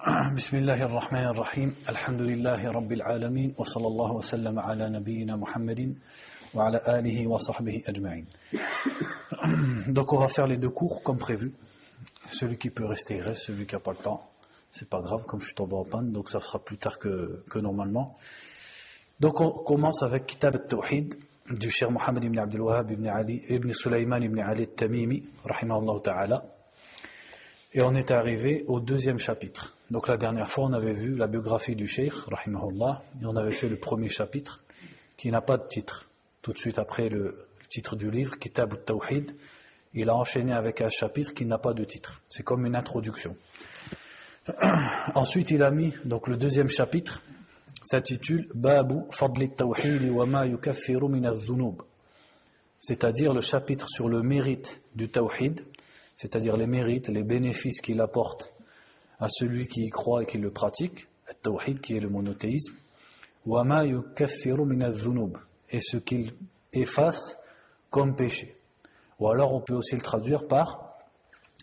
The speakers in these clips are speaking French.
بسم الله الرحمن الرحيم الحمد لله رب العالمين وصلى الله وسلم على نبينا محمد وعلى آله وصحبه أجمعين. Donc on va faire les deux cours comme prévu. Celui qui peut rester il reste, celui qui n'a pas le temps, c'est pas grave, comme je suis tombé en panne, donc ça sera plus tard que normalement. Donc on commence avec Kitab al-Tawhid du Cheikh Mohammed ibn Abdul Wahhab ibn Ali ibn Sulaiman ibn Ali al-Tamimi rahimahullah ta'ala. Et on est arrivé au deuxième chapitre. Donc la dernière fois on avait vu la biographie du Cheikh rahimahullah et on avait fait le premier chapitre qui n'a pas de titre. Tout de suite après le titre du livre, Kitab al-Tawhid, il a enchaîné avec un chapitre qui n'a pas de titre. C'est comme une introduction. Ensuite il a mis donc le deuxième chapitre, s'intitule Babu Fadli Tawhid wa ma yukaffiru min az-zunub. C'est-à-dire le chapitre sur le mérite du Tawhid, c'est-à-dire les mérites, les bénéfices qu'il apporte à celui qui y croit et qui le pratique, le Tawhid qui est le monothéisme, wa ma yukaffiru min az-zunub, et ce qu'il efface comme péché. Ou alors on peut aussi le traduire par,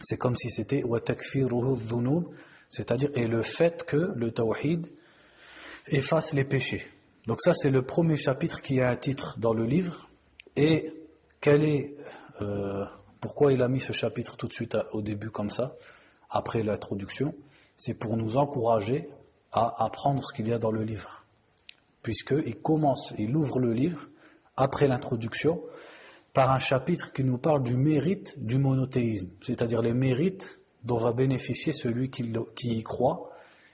c'est comme si c'était wa takfiruhu az-zunub, c'est-à-dire et le fait que le Tawhid efface les péchés. Donc ça c'est le premier chapitre qui a un titre dans le livre. Et pourquoi il a mis ce chapitre tout de suite au début comme ça, après l'introduction? C'est pour nous encourager à apprendre ce qu'il y a dans le livre, il ouvre le livre après l'introduction par un chapitre qui nous parle du mérite du monothéisme, c'est-à-dire les mérites dont va bénéficier celui qui y croit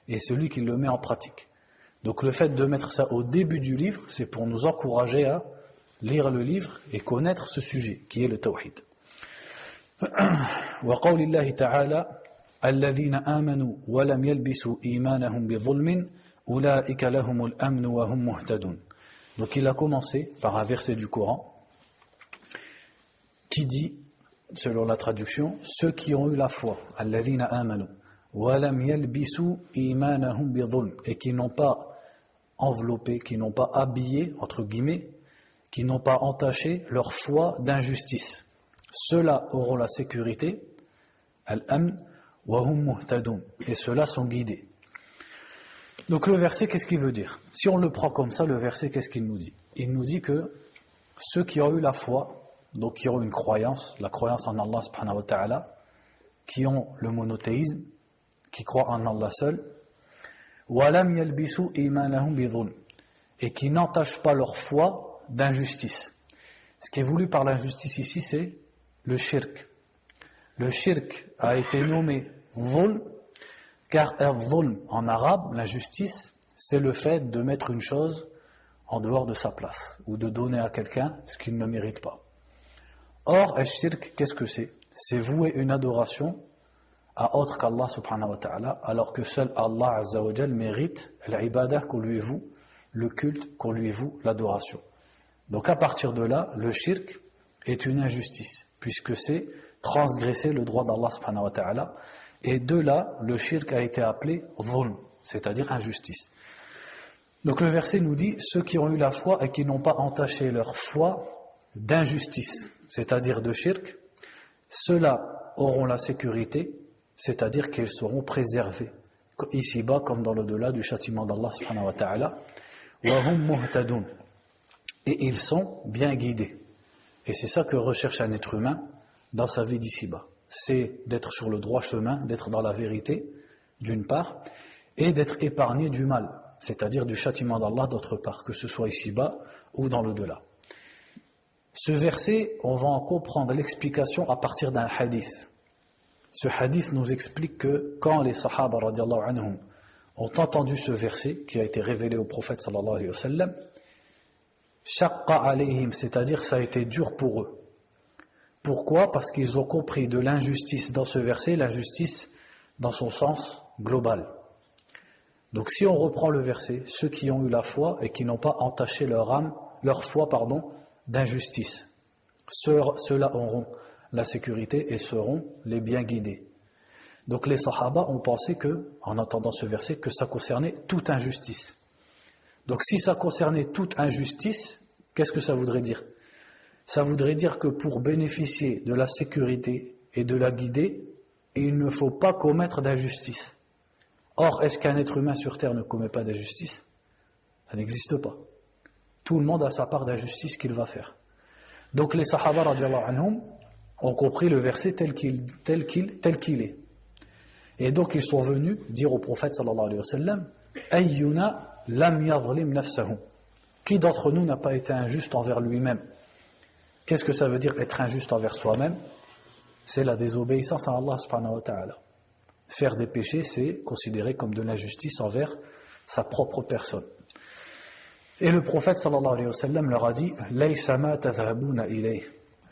et celui qui le met en pratique. Donc le fait de mettre ça au début du livre, c'est pour nous encourager à lire le livre et connaître ce sujet qui est le Tawhid. وقول الله تعالى الذين آمنوا ولم يلبسوا إيمانهم بظلم أولئك لهم الأمن وهم مهتدون. Donc il a commencé par un verset du Coran qui dit, selon la traduction, ceux qui ont eu la foi, الذين آمنوا ولم يلبسوا إيمانهم بظلم, et qui n'ont pas enveloppé, qui n'ont pas habillé, entre guillemets, qui n'ont pas entaché leur foi d'injustice. Ceux-là auront la sécurité, al-amn wa hum muhtadun, et ceux-là sont guidés. Donc le verset, qu'est-ce qu'il veut dire? Si on le prend comme ça, le verset, qu'est-ce qu'il nous dit? Il nous dit que ceux qui ont eu la foi, donc qui ont une croyance, la croyance en Allah subhanahu wa ta'ala, qui ont le monothéisme, qui croient en Allah seul, wa lam yalbisu imanahum bidhulm, et qui n'entachent pas leur foi d'injustice. Ce qui est voulu par l'injustice ici, c'est le shirk. Le shirk a été nommé dhulm, car dhulm en arabe, l'injustice, c'est le fait de mettre une chose en dehors de sa place, ou de donner à quelqu'un ce qu'il ne mérite pas. Or, le shirk, qu'est-ce que c'est? C'est vouer une adoration à autre qu'Allah subhanahu wa ta'ala, alors que seul Allah azza wa jal mérite l'ibadah qu'on lui voue, le culte qu'on lui voue, l'adoration. Donc à partir de là, le shirk est une injustice, puisque c'est transgresser le droit d'Allah subhanahu wa ta'ala, et de là, le shirk a été appelé dhulm, c'est-à-dire injustice. Donc le verset nous dit, ceux qui ont eu la foi et qui n'ont pas entaché leur foi d'injustice, c'est-à-dire de shirk, ceux-là auront la sécurité, c'est-à-dire qu'ils seront préservés, ici-bas comme dans l'au-delà du châtiment d'Allah subhanahu wa ta'ala, wa hum muhtadun, et ils sont bien guidés. Et c'est ça que recherche un être humain dans sa vie d'ici-bas. C'est d'être sur le droit chemin, d'être dans la vérité, d'une part, et d'être épargné du mal, c'est-à-dire du châtiment d'Allah d'autre part, que ce soit ici-bas ou dans l'au-delà. Ce verset, on va en comprendre l'explication à partir d'un hadith. Ce hadith nous explique que quand les sahaba radiallahu anhum ont entendu ce verset qui a été révélé au prophète sallallahu alayhi wa sallam, shaqqa alayhim, c'est-à-dire ça a été dur pour eux. Pourquoi? Parce qu'ils ont compris de l'injustice dans ce verset, l'injustice dans son sens global. Donc si on reprend le verset, ceux qui ont eu la foi et qui n'ont pas entaché leur foi d'injustice, ceux-là auront la sécurité et seront les bien guidés. Donc les sahaba ont pensé que, en entendant ce verset, que ça concernait toute injustice. Donc si ça concernait toute injustice, qu'est-ce que ça voudrait dire? Ça voudrait dire que pour bénéficier de la sécurité et de la guider, il ne faut pas commettre d'injustice. Or, est-ce qu'un être humain sur terre ne commet pas d'injustice? Ça n'existe pas. Tout le monde a sa part d'injustice qu'il va faire. Donc les Sahaba radiallahu anhum ont compris le verset tel qu'il est. Et donc ils sont venus dire au prophète sallallahu alayhi wa sallam, Ayyuna lam yadhlim nafsahu. Qui d'entre nous n'a pas été injuste envers lui-même? Qu'est-ce que ça veut dire être injuste envers soi-même? C'est la désobéissance à Allah subhanahu wa ta'ala. Faire des péchés, c'est considéré comme de l'injustice envers sa propre personne. Et le prophète sallallahu alayhi wa sallam leur a dit, Laysa ma tadhhabuna ilayh,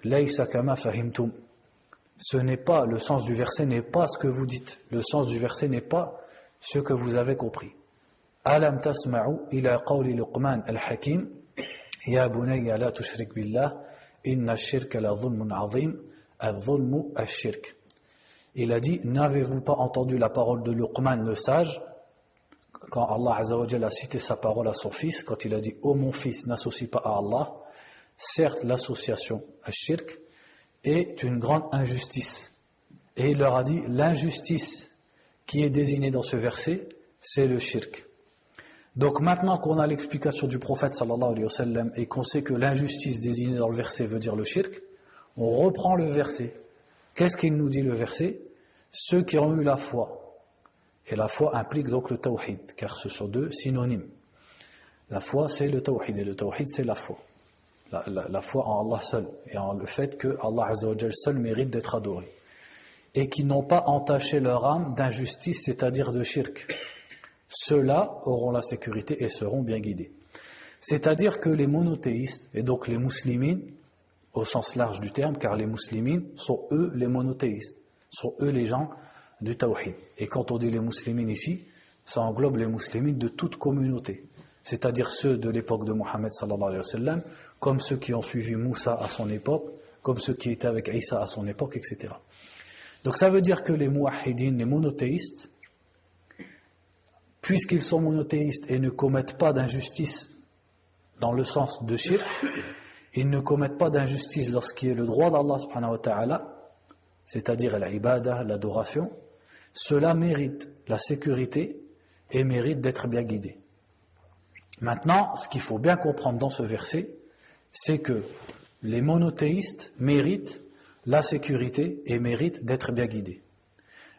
laysa kama fahimtum. Ce n'est pas, le sens du verset n'est pas ce que vous dites. Le sens du verset n'est pas ce que vous avez compris. Alam tasma'u ila qawli Luqman al-Hakim, Ya bunayya la tushrik billah, inna ash-shirka la dhulmun azim, al-dhulmu ash-shirk. Il a dit, n'avez-vous pas entendu la parole de Luqman le sage, quand Allah Azza wa Jalla a cité sa parole à son fils, quand il a dit, ô mon fils, n'associe pas à Allah, certes l'association ash-shirk est une grande injustice. Et il leur a dit, l'injustice qui est désignée dans ce verset, c'est le shirk. Donc maintenant qu'on a l'explication du prophète sallallahu alayhi wa sallam et qu'on sait que l'injustice désignée dans le verset veut dire le shirk, on reprend le verset. Qu'est-ce qu'il nous dit le verset? Ceux qui ont eu la foi. Et la foi implique donc le tawhid, car ce sont deux synonymes. La foi c'est le tawhid et le tawhid c'est la foi. La foi en Allah seul et en le fait que Allah Azza wa Jalla seul mérite d'être adoré. Et qui n'ont pas entaché leur âme d'injustice, c'est-à-dire de shirk. Ceux-là auront la sécurité et seront bien guidés. C'est-à-dire que les monothéistes, et donc les muslimines, au sens large du terme, car les muslimines sont eux les monothéistes, sont eux les gens du tawhid. Et quand on dit les muslimines ici, ça englobe les muslimines de toute communauté, c'est-à-dire ceux de l'époque de Mohammed sallallahu alayhi wa sallam, comme ceux qui ont suivi Moussa à son époque, comme ceux qui étaient avec Isa à son époque, etc. Donc ça veut dire que les muwahhidines, les monothéistes, puisqu'ils sont monothéistes et ne commettent pas d'injustice dans le sens de shirk, ils ne commettent pas d'injustice dans ce qui est le droit d'Allah subhanahu wa ta'ala, c'est-à-dire l'ibadah, l'adoration, cela mérite la sécurité et mérite d'être bien guidé. Maintenant, ce qu'il faut bien comprendre dans ce verset, c'est que les monothéistes méritent la sécurité et méritent d'être bien guidés.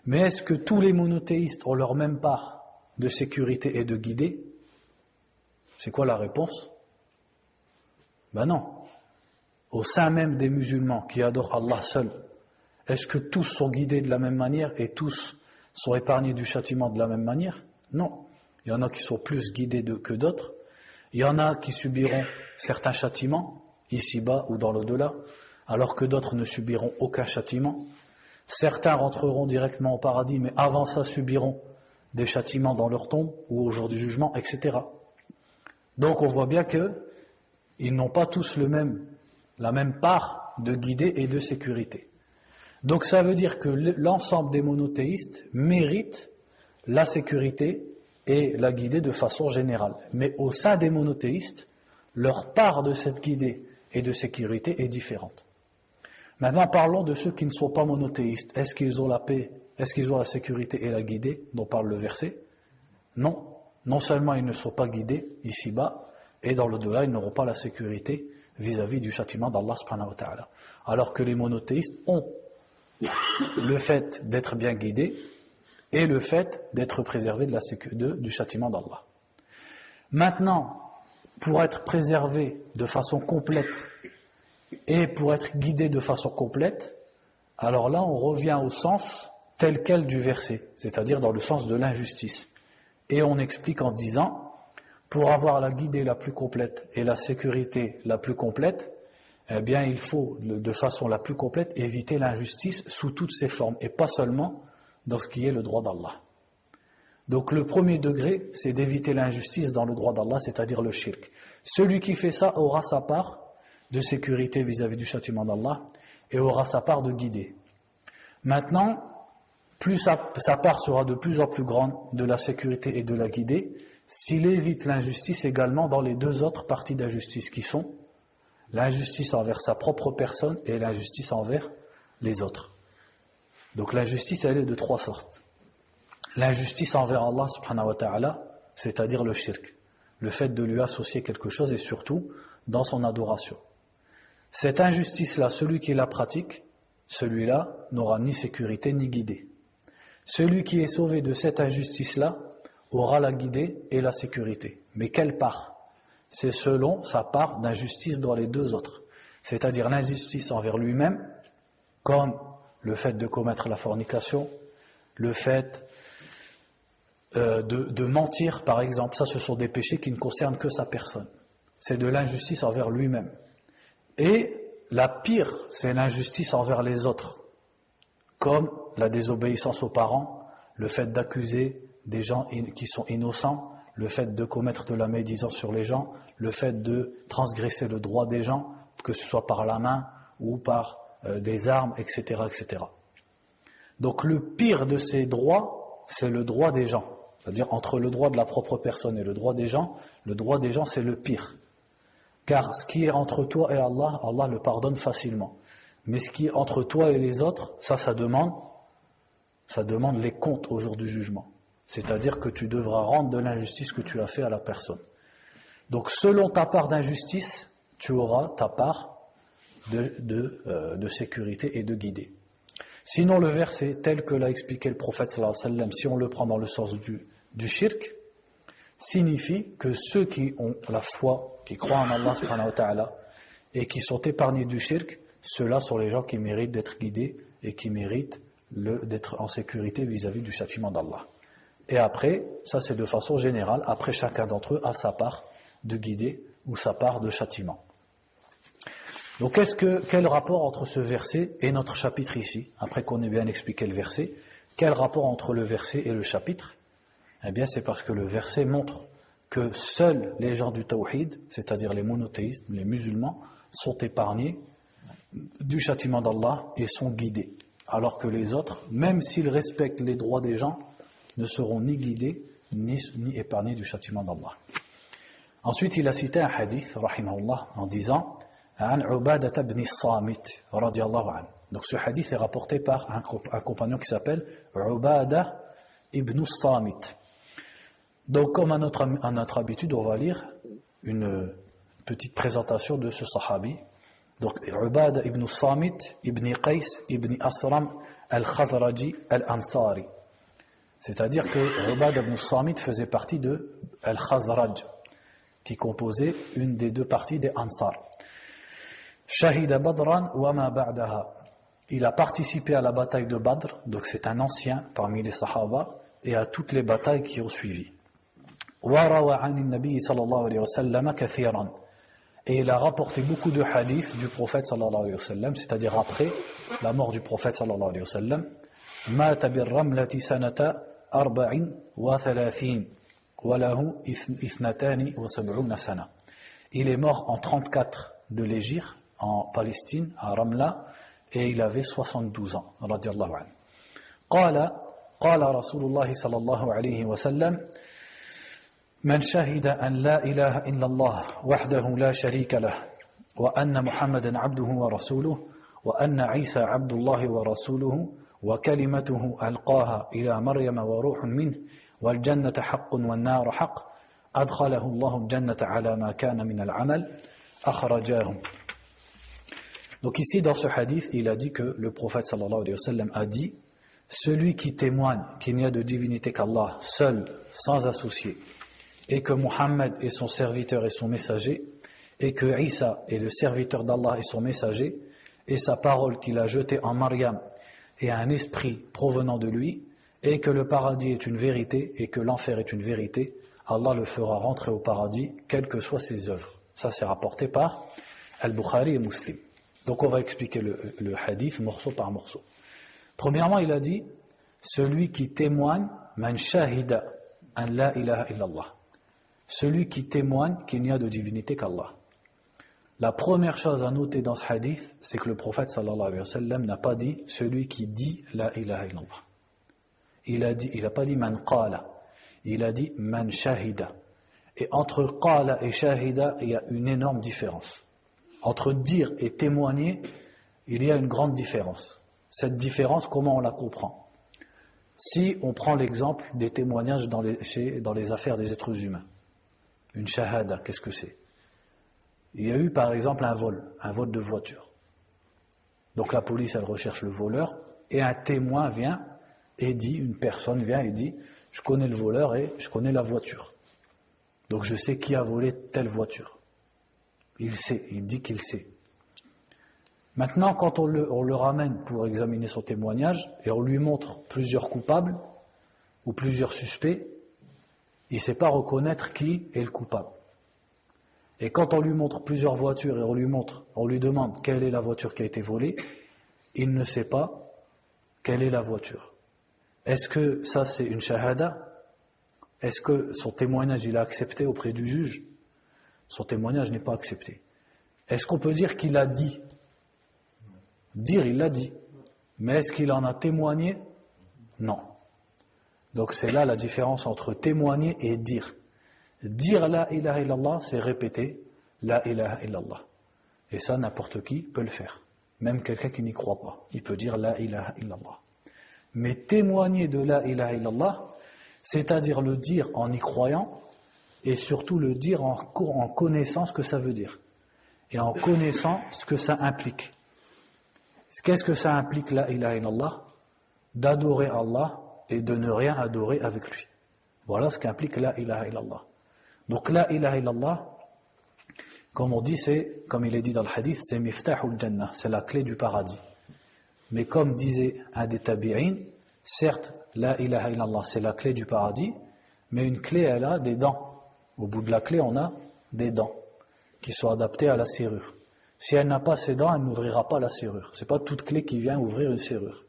Mais est-ce que tous les monothéistes ont leur même part de sécurité et de guider? C'est quoi la réponse? Ben non. Au sein même des musulmans qui adorent Allah seul, est-ce que tous sont guidés de la même manière et tous sont épargnés du châtiment de la même manière? Non. Il y en a qui sont plus guidés que d'autres. Il y en a qui subiront certains châtiments, ici-bas ou dans l'au-delà, alors que d'autres ne subiront aucun châtiment. Certains rentreront directement au paradis, mais avant ça subiront des châtiments dans leur tombe ou au jour du jugement, etc. Donc on voit bien qu'ils n'ont pas tous la même part de guidée et de sécurité. Donc ça veut dire que l'ensemble des monothéistes méritent la sécurité et la guidée de façon générale. Mais au sein des monothéistes, leur part de cette guidée et de sécurité est différente. Maintenant parlons de ceux qui ne sont pas monothéistes. Est-ce qu'ils ont la paix? Est-ce qu'ils ont la sécurité et la guidée dont parle le verset? Non. Non seulement ils ne sont pas guidés ici-bas, et dans l'au-delà, ils n'auront pas la sécurité vis-à-vis du châtiment d'Allah subhanahu wa ta'ala. Alors que les monothéistes ont le fait d'être bien guidés et le fait d'être préservés du châtiment d'Allah. Maintenant, pour être préservé de façon complète et pour être guidé de façon complète, alors là on revient au sens tel quel du verset, c'est-à-dire dans le sens de l'injustice. Et on explique en disant, pour avoir la guidée la plus complète et la sécurité la plus complète, eh bien il faut de façon la plus complète éviter l'injustice sous toutes ses formes, et pas seulement dans ce qui est le droit d'Allah. Donc le premier degré, c'est d'éviter l'injustice dans le droit d'Allah, c'est-à-dire le shirk. Celui qui fait ça aura sa part de sécurité vis-à-vis du châtiment d'Allah et aura sa part de guidée. Maintenant, plus sa part sera de plus en plus grande de la sécurité et de la guidée, s'il évite l'injustice également dans les deux autres parties d'injustice qui sont l'injustice envers sa propre personne et l'injustice envers les autres. Donc l'injustice, elle est de trois sortes. l'injustice envers Allah subhanahu wa ta'ala, c'est-à-dire le shirk, le fait de lui associer quelque chose et surtout dans son adoration. Cette injustice-là, celui qui la pratique, celui-là n'aura ni sécurité ni guidée. Celui qui est sauvé de cette injustice-là aura la guidée et la sécurité. Mais quelle part? C'est selon sa part d'injustice dans les deux autres. C'est-à-dire l'injustice envers lui-même, comme le fait de commettre la fornication, le fait de mentir par exemple. Ça, ce sont des péchés qui ne concernent que sa personne. C'est de l'injustice envers lui-même. Et la pire, c'est l'injustice envers les autres, comme la désobéissance aux parents, le fait d'accuser des gens qui sont innocents, le fait de commettre de la médisance sur les gens, le fait de transgresser le droit des gens, que ce soit par la main ou par des armes, etc., etc. Donc le pire de ces droits, c'est le droit des gens. C'est-à-dire entre le droit de la propre personne et le droit des gens c'est le pire. Car ce qui est entre toi et Allah, Allah le pardonne facilement. Mais ce qui est entre toi et les autres, ça demande les comptes au jour du jugement. C'est-à-dire que tu devras rendre de l'injustice que tu as fait à la personne. Donc selon ta part d'injustice, tu auras ta part de sécurité et de guidée. Sinon le verset tel que l'a expliqué le prophète sallallahu alayhi wa sallam, si on le prend dans le sens du shirk, signifie que ceux qui ont la foi, qui croient en Allah subhanahu wa ta'ala et qui sont épargnés du shirk, ceux-là sont les gens qui méritent d'être guidés et qui méritent d'être en sécurité vis-à-vis du châtiment d'Allah. Et après, ça c'est de façon générale, après chacun d'entre eux a sa part de guidée ou sa part de châtiment. Donc quel rapport entre ce verset et notre chapitre ici, après qu'on ait bien expliqué le verset, quel rapport entre le verset et le chapitre? Eh bien c'est parce que le verset montre que seuls les gens du tawhid, c'est-à-dire les monothéistes, les musulmans, sont épargnés du châtiment d'Allah et sont guidés. Alors que les autres, même s'ils respectent les droits des gens, ne seront ni guidés ni épargnés du châtiment d'Allah. Ensuite, il a cité un hadith, rahimahullah, en disant An Ubadah ibn Samit, radiyallahu anhu. Donc ce hadith est rapporté par un compagnon qui s'appelle Ubadah ibn Samit. Donc comme à notre habitude, on va lire une petite présentation de ce sahabi. Donc Ubadah ibn Samit ibn Qais ibn Asram al-Khazraji al-Ansari. C'est-à-dire que Ubadah ibn Samit faisait partie de al-Khazraj, qui composait une des deux parties des Ansar. Shahida Badran wa ma ba'daha. Il a participé à la bataille de Badr, donc c'est un ancien parmi les Sahaba, et à toutes les batailles qui ont suivi. وروى عن النبي صلى الله عليه وسلم كثيرا. Et il a rapporté beaucoup de hadiths du prophète sallallahu alayhi wa sallam, c'est-à-dire après la mort du prophète sallallahu alayhi wa sallam. مات بالرملة سنة 34 وله 72 سنة. Il est mort en 34 de l'Hégire, en Palestine, à Ramla, et il avait 72 ans, radiallahu anhu. قال رسول الله صلى الله عليه وسلم من شهد أن لا إله إلا الله وحده لا شريك له وأن محمدا عبده ورسوله وأن عيسى عبد الله ورسوله وكلمته ألقاها إلى مريم وروح منه والجنة حق والنار حق أدخله الله الجنة على ما كان من العمل أخرجاه. Donc ici dans ce hadith, il a dit que le prophète sallallahu alayhi wa sallam a dit celui qui témoigne qu'il n'y a de divinité qu'Allah seul, sans associé, et que Muhammad est son serviteur et son messager, et que Isa est le serviteur d'Allah et son messager, et sa parole qu'il a jetée en Maryam et un esprit provenant de lui, et que le paradis est une vérité et que l'enfer est une vérité, Allah le fera rentrer au paradis, quelles que soient ses œuvres. Ça c'est rapporté par Al-Bukhari et Muslim. Donc on va expliquer le hadith morceau par morceau. Premièrement, il a dit celui qui témoigne man shahida an la ilaha illallah. Celui qui témoigne qu'il n'y a de divinité qu'Allah. La première chose à noter dans ce hadith, c'est que le prophète sallallahu alayhi wa sallam n'a pas dit celui qui dit la ilaha illallah. Il n'a pas dit man qala, il a dit man shahida. Et entre qala et shahida, il y a une énorme différence. Entre dire et témoigner, il y a une grande différence. Cette différence, comment on la comprend? Si on prend l'exemple des témoignages dans les affaires des êtres humains, une shahada, qu'est-ce que c'est? Il y a eu par exemple un vol de voiture. Donc la police, elle recherche le voleur, et un témoin vient et dit, une personne vient et dit, je connais le voleur et je connais la voiture. Donc je sais qui a volé telle voiture. Il sait, il dit qu'il sait. Maintenant, quand on le ramène pour examiner son témoignage, et on lui montre plusieurs coupables, ou plusieurs suspects, il ne sait pas reconnaître qui est le coupable. Et quand on lui montre plusieurs voitures et on lui demande quelle est la voiture qui a été volée, il ne sait pas quelle est la voiture. Est-ce que ça c'est une shahada? Est-ce que son témoignage il a accepté auprès du juge? Son témoignage n'est pas accepté. Est-ce qu'on peut dire qu'il a dit? Dire, il l'a dit. Mais est-ce qu'il en a témoigné? Non. Donc c'est là la différence entre témoigner et dire. Dire la ilaha illallah, c'est répéter la ilaha illallah. Et ça, n'importe qui peut le faire. Même quelqu'un qui n'y croit pas. Il peut dire la ilaha illallah. Mais témoigner de la ilaha illallah, c'est-à-dire le dire en y croyant, et surtout le dire en connaissant ce que ça veut dire. Et en connaissant ce que ça implique. Qu'est-ce que ça implique la ilaha illallah? D'adorer Allah et de ne rien adorer avec lui. Voilà ce qu'implique la ilaha illallah. Donc la ilaha illallah, comme on dit, c'est, comme il est dit dans le hadith, c'est miftahul jannah, c'est la clé du paradis. Mais comme disait un des tabi'in, certes, la ilaha illallah, c'est la clé du paradis, mais une clé, elle a des dents. Au bout de la clé, on a des dents qui sont adaptées à la serrure. Si elle n'a pas ces dents, elle n'ouvrira pas la serrure. Ce n'est pas toute clé qui vient ouvrir une serrure.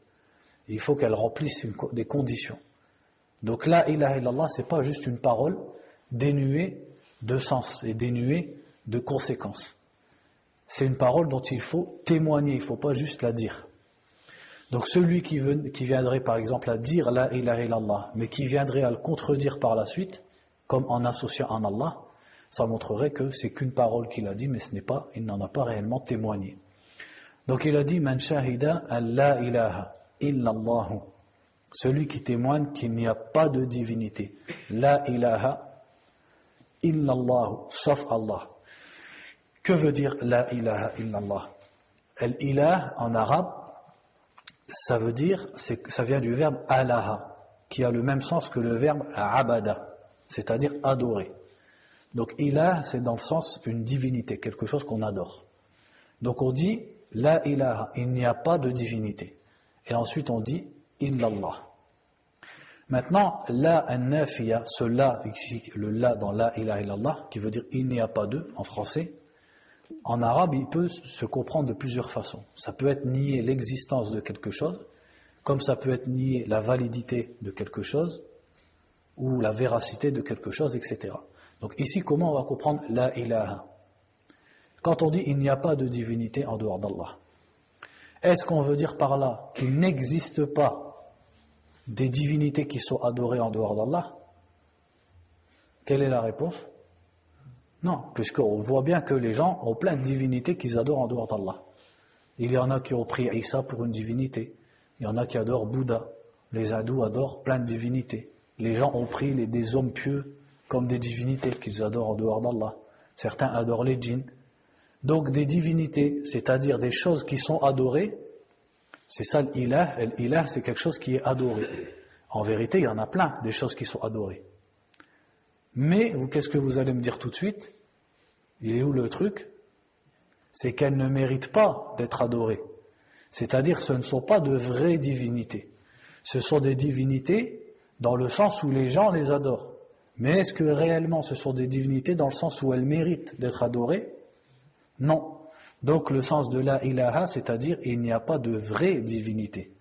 Il faut qu'elle remplisse des conditions. Donc la ilaha illallah, ce n'est pas juste une parole dénuée de sens et dénuée de conséquences. C'est une parole dont il faut témoigner, il ne faut pas juste la dire. Donc celui qui viendrait par exemple à dire la ilaha illallah, mais qui viendrait à le contredire par la suite, comme en associant en Allah, ça montrerait que c'est qu'une parole qu'il a dit, mais il n'en a pas réellement témoigné. Donc il a dit Man shahida an la ilaha illallah, celui qui témoigne qu'il n'y a pas de divinité, la ilaha illallah, sauf Allah. Que veut dire la ilaha illallah? Al-ilah en arabe, ça vient du verbe alaha, qui a le même sens que le verbe abada, c'est-à-dire adorer. Donc ilah, c'est dans le sens une divinité, quelque chose qu'on adore. Donc on dit la ilaha, il n'y a pas de divinité. Et ensuite on dit illallah. Maintenant, la an-nafiya, ce la, le la dans la ilaha illallah, qui veut dire il n'y a pas de, en français, en arabe, il peut se comprendre de plusieurs façons. Ça peut être nier l'existence de quelque chose, comme ça peut être nier la validité de quelque chose, ou la véracité de quelque chose, etc. Donc ici, comment on va comprendre la ilaha? Quand on dit il n'y a pas de divinité en dehors d'Allah, est-ce qu'on veut dire par là qu'il n'existe pas des divinités qui sont adorées en dehors d'Allah? Quelle est la réponse? Non, puisqu'on voit bien que les gens ont plein de divinités qu'ils adorent en dehors d'Allah. Il y en a qui ont pris Isa pour une divinité, il y en a qui adorent Bouddha, les hindous adorent plein de divinités. Les gens ont pris des hommes pieux comme des divinités qu'ils adorent en dehors d'Allah. Certains adorent les djinns. Donc des divinités, c'est-à-dire des choses qui sont adorées, c'est ça l'ilah. L'ilah, c'est quelque chose qui est adoré. En vérité, il y en a plein des choses qui sont adorées. Mais, qu'est-ce que vous allez me dire tout de suite? Il est où le truc? C'est qu'elles ne méritent pas d'être adorées. C'est-à-dire, ce ne sont pas de vraies divinités. Ce sont des divinités dans le sens où les gens les adorent. Mais est-ce que réellement ce sont des divinités dans le sens où elles méritent d'être adorées? Non. Donc le sens de la ilaha, c'est-à-dire il n'y a pas de vraie divinité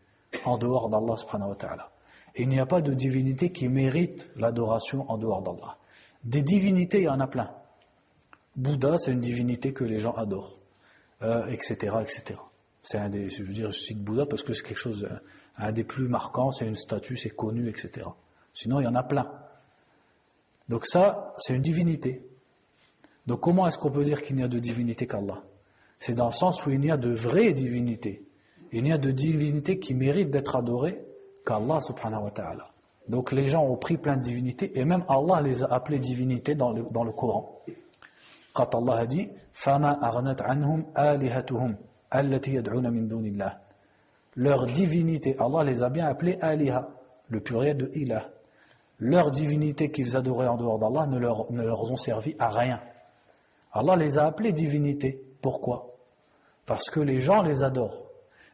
en dehors d'Allah subhanahu wa ta'ala. Il n'y a pas de divinité qui mérite l'adoration en dehors d'Allah. Des divinités, il y en a plein. Bouddha, c'est une divinité que les gens adorent, etc., etc. Je cite Bouddha parce que c'est quelque chose, un des plus marquants, c'est une statue, c'est connu, etc. Sinon, il y en a plein. Donc ça, c'est une divinité. Donc comment est-ce qu'on peut dire qu'il n'y a de divinité qu'Allah? C'est dans le sens où il y a de vraies divinités. Il y a de divinités qui méritent d'être adorées qu'Allah subhanahu wa ta'ala. Donc les gens ont pris plein de divinités et même Allah les a appelées divinités dans le Coran. Quand Allah a dit فَمَا أَغْنَتْ عَنْهُمْ آلِهَتُهُمْ الَّتِي يَدْعُونَ مِن دُونِ اللَّهِ. Leurs divinités, Allah les a bien appelées aliha, le pluriel de ilah. Leurs divinités qu'ils adoraient en dehors d'Allah ne leur ont servi à rien. Allah les a appelées divinités. Pourquoi? Parce que les gens les adorent.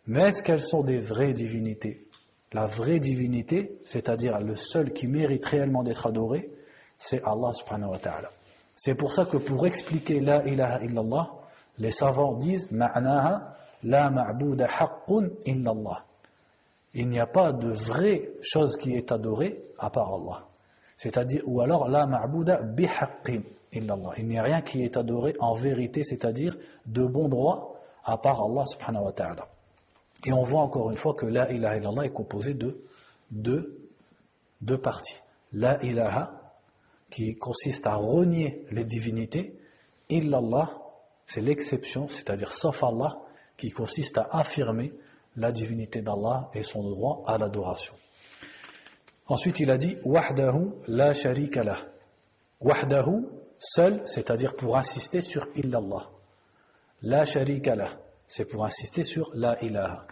Mais est-ce qu'elles sont des vraies divinités? La vraie divinité, c'est-à-dire le seul qui mérite réellement d'être adoré, c'est Allah subhanahu wa ta'ala. C'est pour ça que pour expliquer la ilaha illallah, les savants disent ma'naha la ma'bouda haqqun illallah. Il n'y a pas de vraie chose qui est adorée à part Allah. C'est-à-dire, ou alors la ma'bouda bihaqqin illallah. Il n'y a rien qui est adoré en vérité, c'est-à-dire de bon droit à part Allah subhanahu wa ta'ala. Et on voit encore une fois que la ilaha illallah est composée de deux parties. La ilaha, qui consiste à renier les divinités, illallah, c'est l'exception, c'est-à-dire sauf Allah, qui consiste à affirmer la divinité d'Allah et son droit à l'adoration. Ensuite, il a dit wahdahu la sharika lah. Wahdahu, seul, c'est-à-dire pour insister sur illallah. La sharika lah, c'est pour insister sur la ilaha.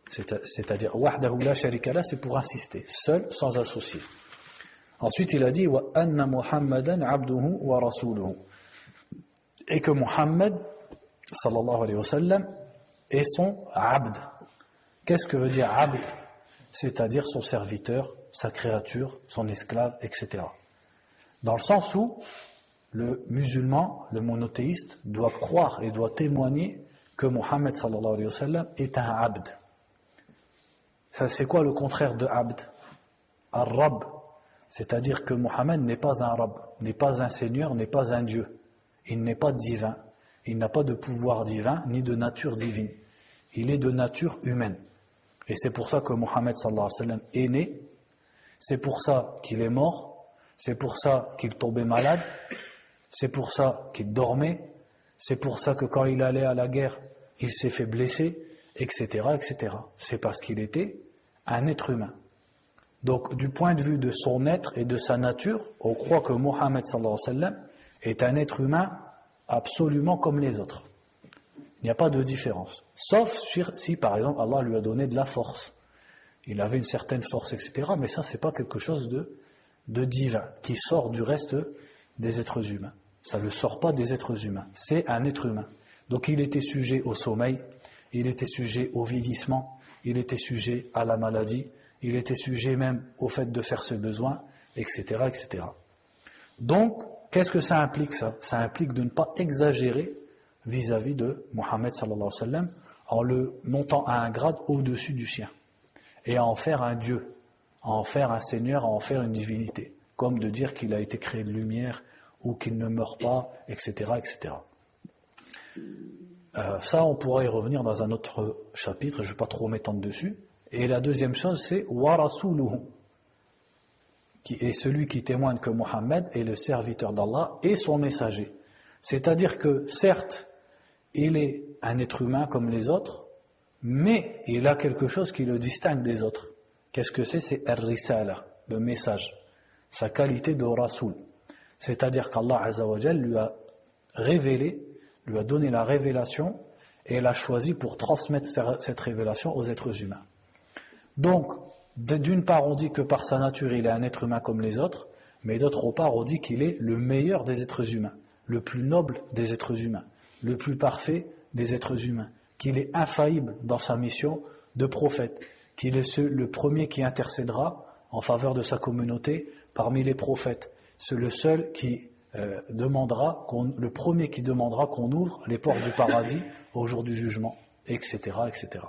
C'est-à-dire wahdahu la sharika lah, c'est pour insister, seul, sans associé. Ensuite, il a dit wa anna Muhammadan abduhu wa rasuluhu. Et que Muhammad sallallahu alayhi wa sallam est son abd. Qu'est-ce que veut dire abd? C'est-à-dire son serviteur, sa créature, son esclave, etc. Dans le sens où le musulman, le monothéiste, doit croire et doit témoigner que Muhammad sallallahu alayhi wa sallam est un abd. Ça, c'est quoi le contraire de abd? Ar-Rabb. C'est-à-dire que Muhammad n'est pas un Rabb, n'est pas un Seigneur, n'est pas un Dieu. Il n'est pas divin. Il n'a pas de pouvoir divin, ni de nature divine. Il est de nature humaine. Et c'est pour ça que Muhammad sallallahu alayhi wa sallam est né. C'est pour ça qu'il est mort. C'est pour ça qu'il tombait malade. C'est pour ça qu'il dormait. C'est pour ça que quand il allait à la guerre, il s'est fait blesser, etc., etc. C'est parce qu'il était un être humain. Donc, du point de vue de son être et de sa nature, on croit que Muhammad sallallahu alayhi wa sallam est un être humain absolument comme les autres. Il n'y a pas de différence. Sauf si, par exemple, Allah lui a donné de la force. Il avait une certaine force, etc. Mais ça, c'est pas quelque chose de divin, qui sort du reste des êtres humains. Ça ne sort pas des êtres humains. C'est un être humain. Donc, il était sujet au sommeil, il était sujet au vieillissement, il était sujet à la maladie, il était sujet même au fait de faire ses besoins, etc., etc. Donc, qu'est-ce que ça implique ça? Ça implique de ne pas exagérer vis-à-vis de Muhammad sallallahu alayhi wa sallam en le montant à un grade au-dessus du sien et à en faire un Dieu, à en faire un Seigneur, à en faire une divinité, comme de dire qu'il a été créé de lumière ou qu'il ne meurt pas, etc., etc. Ça, on pourra y revenir dans un autre chapitre, je ne vais pas trop m'étendre dessus. Et la deuxième chose, c'est wa rasuluhu, qui est celui qui témoigne que Muhammad est le serviteur d'Allah et son messager. C'est-à-dire que, certes, il est un être humain comme les autres, mais il a quelque chose qui le distingue des autres. Qu'est-ce que c'est? C'est ar-risala, le message, sa qualité de rasoul. C'est-à-dire qu'Allah Azza wa Jal lui a révélé, lui a donné la révélation et l'a choisi pour transmettre cette révélation aux êtres humains. Donc, d'une part, on dit que par sa nature, il est un être humain comme les autres, mais d'autre part, on dit qu'il est le meilleur des êtres humains, le plus noble des êtres humains, le plus parfait des êtres humains, qu'il est infaillible dans sa mission de prophète, qu'il est le premier qui intercédera en faveur de sa communauté parmi les prophètes. C'est le seul qui le premier qui demandera qu'on ouvre les portes du paradis au jour du jugement, etc., etc.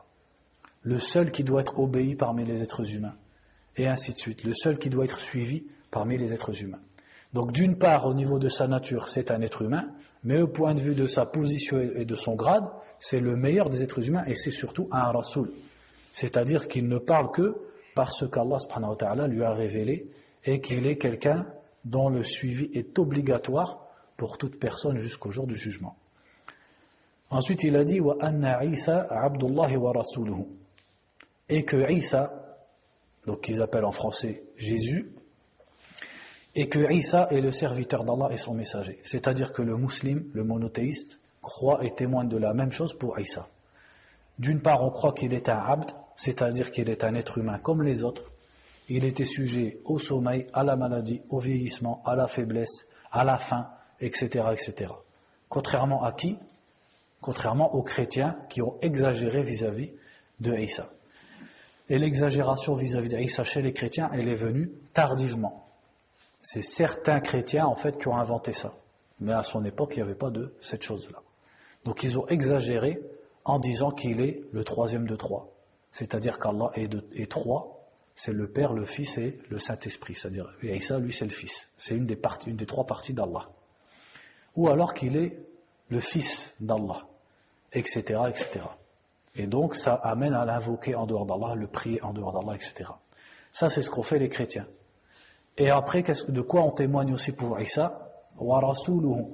Le seul qui doit être obéi parmi les êtres humains, et ainsi de suite. Le seul qui doit être suivi parmi les êtres humains. Donc d'une part, au niveau de sa nature, c'est un être humain, mais au point de vue de sa position et de son grade, c'est le meilleur des êtres humains, et c'est surtout un rasoul. C'est-à-dire qu'il ne parle que parce qu'Allah subhanahu wa ta'ala lui a révélé, et qu'il est quelqu'un dont le suivi est obligatoire pour toute personne jusqu'au jour du jugement. Ensuite, il a dit wa anna Isa abdullahi wa rasuluhu, et que Isa donc qu'ils appellent en français Jésus, et que Isa est le serviteur d'Allah et son messager. C'est-à-dire que le musulman, le monothéiste, croit et témoigne de la même chose pour Isa. D'une part, on croit qu'il est un abd, c'est-à-dire qu'il est un être humain comme les autres. Il était sujet au sommeil, à la maladie, au vieillissement, à la faiblesse, à la faim, etc., etc. Contrairement à qui? Contrairement aux chrétiens qui ont exagéré vis-à-vis de Isa. Et l'exagération vis-à-vis d'Isa chez les chrétiens, elle est venue tardivement. C'est certains chrétiens en fait qui ont inventé ça. Mais à son époque, il n'y avait pas de cette chose-là. Donc ils ont exagéré en disant qu'il est le troisième de trois. C'est-à-dire qu'Allah est trois, c'est le Père, le Fils et le Saint-Esprit. C'est-à-dire Isa, lui, c'est le Fils. C'est une des trois parties d'Allah. Ou alors qu'il est le Fils d'Allah, etc., etc. Et donc ça amène à l'invoquer en dehors d'Allah, le prier en dehors d'Allah, etc. Ça, c'est ce qu'ont fait les chrétiens. Et après, de quoi on témoigne aussi pour Isa? Wa rasuluhu,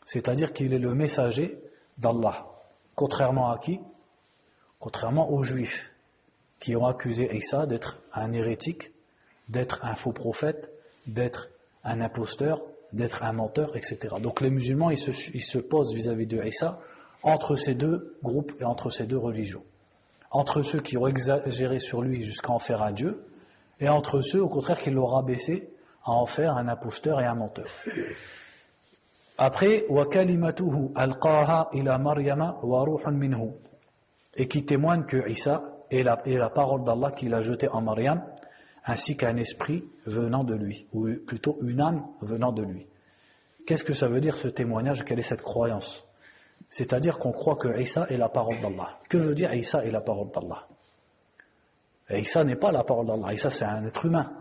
c'est-à-dire qu'il est le messager d'Allah. Contrairement à qui? Contrairement aux Juifs, qui ont accusé Isa d'être un hérétique, d'être un faux prophète, d'être un imposteur, d'être un menteur, etc. Donc les musulmans, ils se posent vis-à-vis de Isa entre ces deux groupes et entre ces deux religions. Entre ceux qui ont exagéré sur lui jusqu'à en faire un Dieu, et entre ceux, au contraire, qui l'ont rabaissé à en faire un imposteur et un menteur. Après, وَكَلِمَتُهُ أَلْقَاهَا إِلَى مَرْيَمَ وَرُوحٌ مِّنْهُ, et qui témoigne que Isa est la parole d'Allah qu'il a jetée en Maryam, ainsi qu'un esprit venant de lui, ou plutôt une âme venant de lui. Qu'est-ce que ça veut dire ce témoignage? Quelle est cette croyance? C'est-à-dire qu'on croit que Isa est la parole d'Allah. Que veut dire Isa est la parole d'Allah? Isa n'est pas la parole d'Allah, Isa c'est un être humain.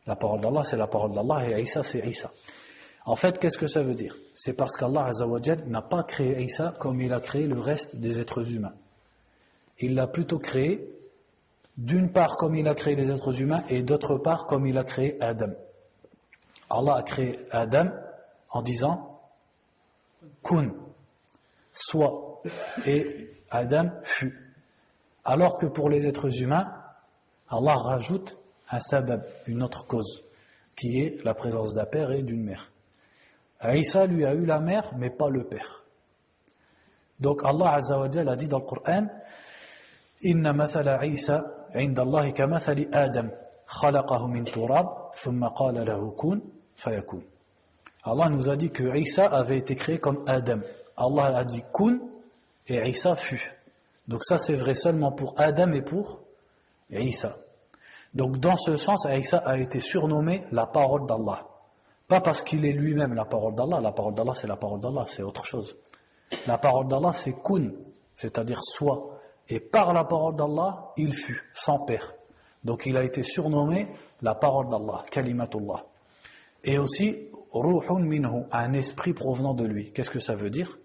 La parole d'Allah c'est la parole d'Allah et Isa c'est Isa. En fait, qu'est-ce que ça veut dire? C'est parce qu'Allah Azza wa Jal n'a pas créé Isa comme il a créé le reste des êtres humains. Il l'a plutôt créé, d'une part comme il a créé les êtres humains et d'autre part comme il a créé Adam. Allah a créé Adam en disant Kun, soit, et Adam fut. Alors que pour les êtres humains, Allah rajoute un sabab, une autre cause, qui est la présence d'un père et d'une mère. Isa lui a eu la mère, mais pas le père. Donc Allah Azza wa Jalla a dit dans le Coran, Inna mathala Isa inda Allahi ka mathali Adam, khalaqahu min turab, thumma qala lahu kun, fayakun. Allah nous a dit que Isa avait été créé comme Adam. Allah a dit kun, et Isa fut. Donc ça c'est vrai seulement pour Adam et pour Isa. Donc dans ce sens, Isa a été surnommé la parole d'Allah. Pas parce qu'il est lui-même la parole d'Allah c'est la parole d'Allah, c'est autre chose. La parole d'Allah c'est kun, c'est-à-dire soit. Et par la parole d'Allah, il fut, sans père. Donc il a été surnommé la parole d'Allah, kalimatullah. Et aussi, ruhun minhu, un esprit provenant de lui. Qu'est-ce que ça veut dire?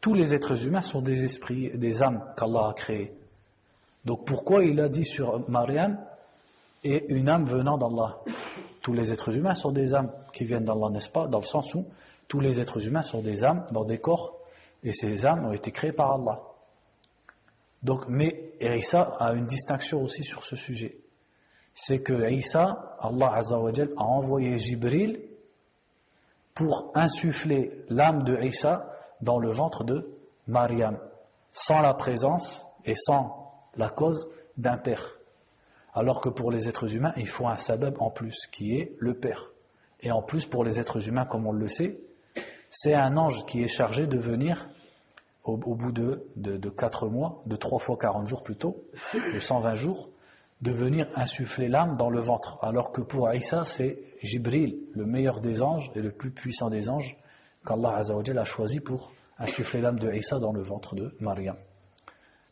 Tous les êtres humains sont des esprits, des âmes qu'Allah a créées. Donc pourquoi il a dit sur Maryam et une âme venant d'Allah? Tous les êtres humains sont des âmes qui viennent d'Allah, n'est-ce pas? Dans le sens où tous les êtres humains sont des âmes dans des corps et ces âmes ont été créées par Allah. Donc, mais Isa a une distinction aussi sur ce sujet. C'est que Isa, Allah Azza wa Jal, a envoyé Jibril pour insuffler l'âme de Isa dans le ventre de Maryam, sans la présence et sans la cause d'un père. Alors que pour les êtres humains, il faut un sabab en plus, qui est le père. Et en plus, pour les êtres humains, comme on le sait, c'est un ange qui est chargé de venir au bout de 4 mois, de 3 fois 40 jours plutôt, de 120 jours, de venir insuffler l'âme dans le ventre. Alors que pour Isa, c'est Jibril, le meilleur des anges et le plus puissant des anges, qu'Allah Azza wa Jalla a choisi pour insuffler l'âme de Isa dans le ventre de Maryam.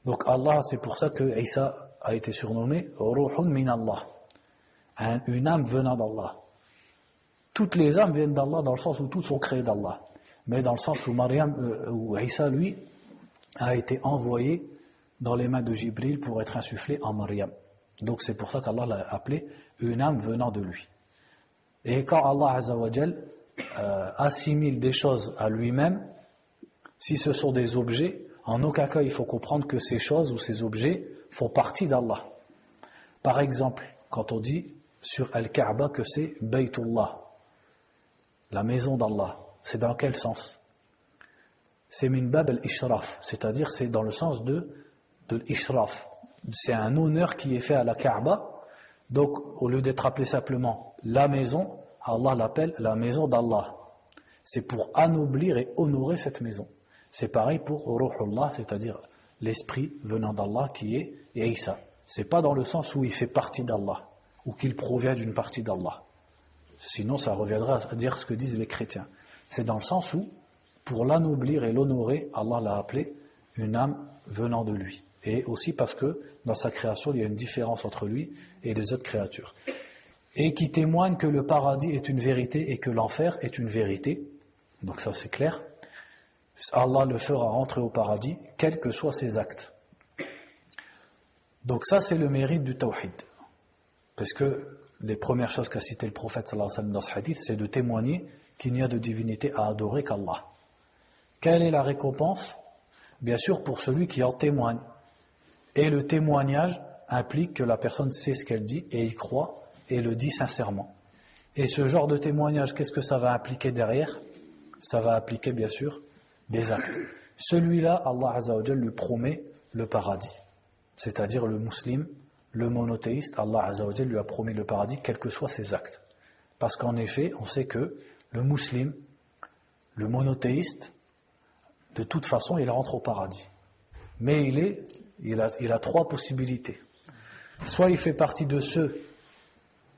Donc Allah, c'est pour ça que Isa a été surnommé Ruhun min Allah, une âme venant d'Allah. Toutes les âmes viennent d'Allah dans le sens où toutes sont créées d'Allah. Mais dans le sens où où Isa, lui, a été envoyé dans les mains de Jibril pour être insufflé en Maryam. Donc c'est pour ça qu'Allah l'a appelé une âme venant de lui. Et quand Allah Azza wa Jal assimile des choses à lui-même, si ce sont des objets, en aucun cas il faut comprendre que ces choses ou ces objets font partie d'Allah. Par exemple, quand on dit sur Al-Kaaba que c'est Baytullah, la maison d'Allah, c'est dans quel sens? C'est min bab al-ishraf, c'est-à-dire c'est dans le sens de l'ishraf. C'est un honneur qui est fait à la Kaaba. Donc, au lieu d'être appelé simplement la maison, Allah l'appelle la maison d'Allah. C'est pour anoblir et honorer cette maison. C'est pareil pour Ruhullah, c'est-à-dire l'esprit venant d'Allah qui est Isa. C'est pas dans le sens où il fait partie d'Allah, ou qu'il provient d'une partie d'Allah. Sinon, ça reviendra à dire ce que disent les chrétiens. C'est dans le sens où, pour l'anoblir et l'honorer, Allah l'a appelé une âme venant de lui. Et aussi parce que dans sa création, il y a une différence entre lui et les autres créatures. Et qui témoigne que le paradis est une vérité et que l'enfer est une vérité. Donc ça c'est clair. Allah le fera rentrer au paradis, quels que soient ses actes. Donc ça c'est le mérite du tawhid. Parce que les premières choses qu'a cité le prophète sallallahu alayhi wa sallam dans ce hadith, c'est de témoigner qu'il n'y a de divinité à adorer qu'Allah. Quelle est la récompense? Bien sûr pour celui qui en témoigne. Et le témoignage implique que la personne sait ce qu'elle dit et y croit et le dit sincèrement. Et ce genre de témoignage, qu'est-ce que ça va impliquer derrière? Ça va impliquer bien sûr des actes. Celui-là, Allah Azza wa Jal lui promet le paradis. C'est-à-dire le musulman, le monothéiste, Allah Azza wa Jal lui a promis le paradis, quels que soient ses actes. Parce qu'en effet, on sait que le musulman, le monothéiste, de toute façon, il rentre au paradis. Mais il a trois possibilités. Soit il fait partie de ceux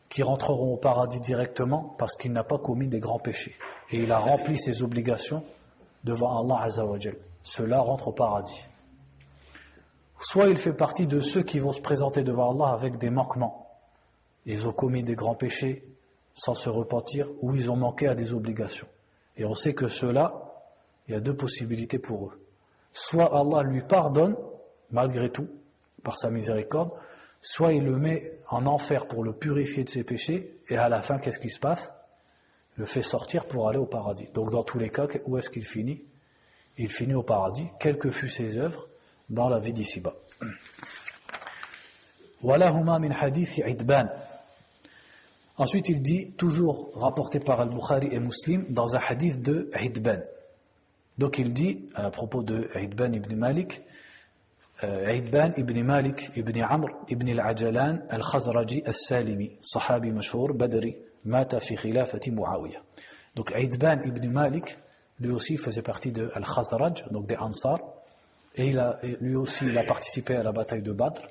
qui rentreront au paradis directement parce qu'il n'a pas commis des grands péchés. Et il a rempli ses obligations devant Allah Azza wa Jal. Ceux-là rentrent au paradis. Soit il fait partie de ceux qui vont se présenter devant Allah avec des manquements. Ils ont commis des grands péchés sans se repentir ou ils ont manqué à des obligations. Et on sait que ceux-là, il y a deux possibilités pour eux. Soit Allah lui pardonne, malgré tout, par sa miséricorde, soit il le met en enfer pour le purifier de ses péchés, et à la fin, qu'est-ce qui se passe? Il le fait sortir pour aller au paradis. Donc dans tous les cas, où est-ce qu'il finit? Il finit au paradis, quelles que fussent ses œuvres, dans la vie d'ici-bas. وَلَهُمَا مِنْ حَدِيثِ عِدْبَانِ. Ensuite il dit, toujours rapporté par Al-Bukhari et Muslim, dans un hadith de Idban. Donc il dit, à propos de Idban ibn Malik, Idban ibn Malik ibn Amr ibn al-Ajalan al-Khazraji al-Salimi, sahabi mashhour, badri, mata fi khilafati Muawiyah. Donc Idban ibn Malik, lui aussi faisait partie de Al-Khazraj, donc des Ansar, et lui aussi il a participé à la bataille de Badr,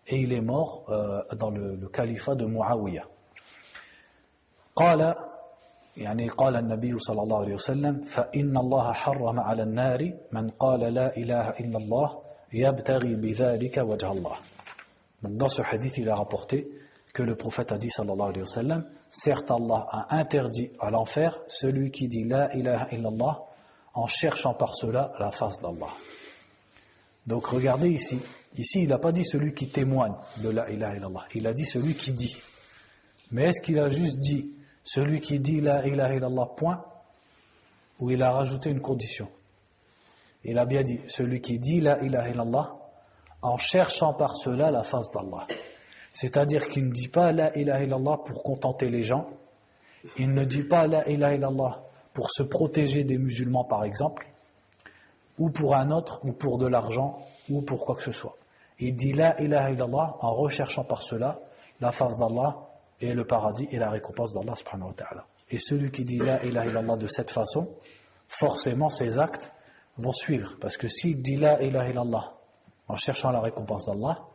et il est mort dans le califat de Muawiyah. قال النبي صلى الله عليه وسلم فإن الله حرم على النار من قال لا إله إلا الله يبتغي بذلك وجه الله. Donc dans ce hadith il a rapporté que le prophète a dit sallallahu alayhi wa sallam, certes Allah a interdit à l'enfer celui qui dit la ilaha illallah en cherchant par cela la face d'Allah. Donc regardez ici il n'a pas dit celui qui témoigne de la ilaha illallah, il a dit celui qui dit. Mais est-ce qu'il a juste dit celui qui dit la ilaha illallah point, ou il a rajouté une condition? Il a bien dit celui qui dit la ilaha illallah en cherchant par cela la face d'Allah. C'est-à-dire qu'il ne dit pas la ilaha illallah pour contenter les gens, il ne dit pas la ilaha illallah pour se protéger des musulmans par exemple, ou pour un autre, ou pour de l'argent, ou pour quoi que ce soit. Il dit la ilaha illallah en recherchant par cela la face d'Allah et le paradis et la récompense d'Allah subhanahu wa ta'ala. Et celui qui dit la ilaha illallah de cette façon, forcément ses actes vont suivre. Parce que s'il dit la ilaha illallah en cherchant la récompense d'Allah,